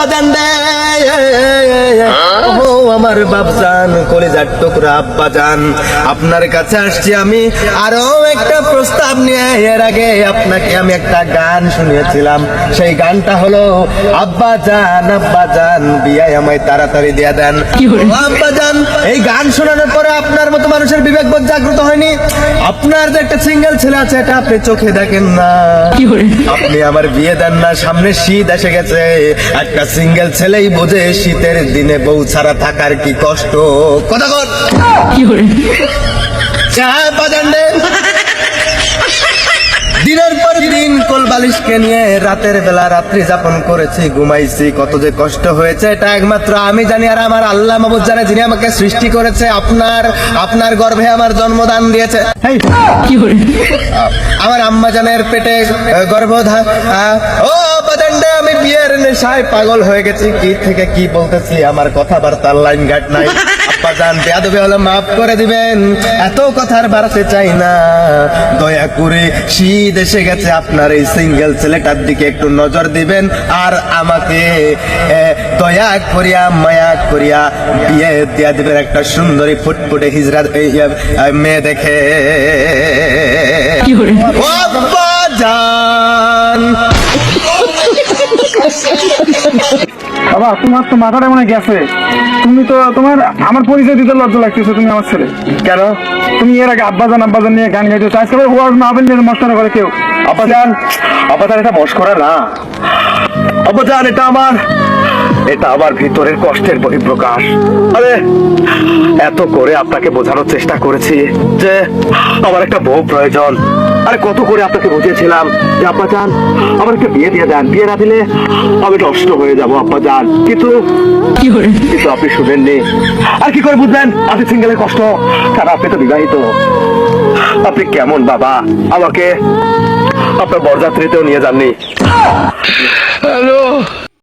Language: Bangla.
বাজান রে, ও আমার বাপজান, কলিজার টুকরা আব্বাজান, আপনার কাছে আসছি আমি আরো একটা প্রস্তাব নিয়ে। এর আগে আপনাকে আমি একটা গান শুনিয়েছিলাম, সেই গানটা হলো আব্বাজান আব্বাজান বিয়ায় আমায় তাড়াতাড়ি দিয়ে দেন। আব্বাজান, এই গান শোনানোর পরে আপনার মতো মানুষের বিবেকবোধ জাগ্রত হয়নি? আপনার যে একটা সিঙ্গেল ছেলে আছে এটা আপনি চোখে দেখেন না, আপনি আমার বিয়ে দেন না। সামনে শীত এসে গেছে, একটা সিঙ্গেল ছেলেই বোঝে শীতের দিনে বউ ছাড়া থাকার কি কষ্ট। কথা কর দিনের পর দিন কোল বালিশকে নিয়ে রাতের বেলা রাত্রি যাপন করেছি, ঘুমাইছি, কত যে কষ্ট হয়েছে এটা একমাত্র আমি জানি, আর আমার আল্লাহ মাবুদ জানে, যিনি আমাকে সৃষ্টি করেছে, আপনার গর্ভে আমার জন্মদান দিয়েছে। আমার আম্মা জানের পেটে গর্ভধান। ও বাদান্ডে, আমি বিয়ের নেশায় পাগল হয়ে গেছি, কি থেকে কি বলতেছি, আমার কথাবার্তার লাইন ঘাট নাই। আব্বাজান, বেয়াদবি হলে মাফ করে দিবেন, এত কথার বাড়াতে চাই না, দয়া করে শীত এসে গেছে, আপনার এই সিঙ্গেল ছেলেটার দিকে একটু নজর দিবেন, আর আমাকে দয়া করিয়া মায়া করিয়া বিয়ে দিয়া দিবেন একটা সুন্দরী ফুটফুটে হিজড়া মেয়ে দেখে। ও আব্বাজান, বাবা, তোমার তো মাথাটা মনে গেছে। তুমি তো আমার পরিচয় দিতে লজ্জা লাগতেছে, তুমি আমার ছেলে কেন? তুমি এর আগে আব্বাজান আব্বাজান নিয়ে গান গাইতে চাইছো, ওয়ার্ড মাহফিল নিয়ে মস্করা করে কেউ। আব্বাজান এটা মস্করা না আব্বাজান, এটা আমার ভিতরের কষ্টের বহিঃপ্রকাশ। আরে এত করে আপনাকে বোঝানোর চেষ্টা করেছি যে আমার একটা বউ প্রয়োজন, আরে কত করে আপনাকে বুঝিয়েছিলাম যে আব্বাজান আমার একটা বিয়ে দিয়ে দেন, বিয়ে না দিলে আমি নষ্ট হয়ে যাবো আব্বাজান, কিন্তু আপনি শুনেননি। আর কি করে বুঝলেন আপনি সিঙ্গেলের কষ্ট? কারণ আপনি তো বিবাহিত। আপনি কেমন বাবা, আমাকে আপনার বরযাত্রীতেও নিয়ে যাননি। হ্যালো।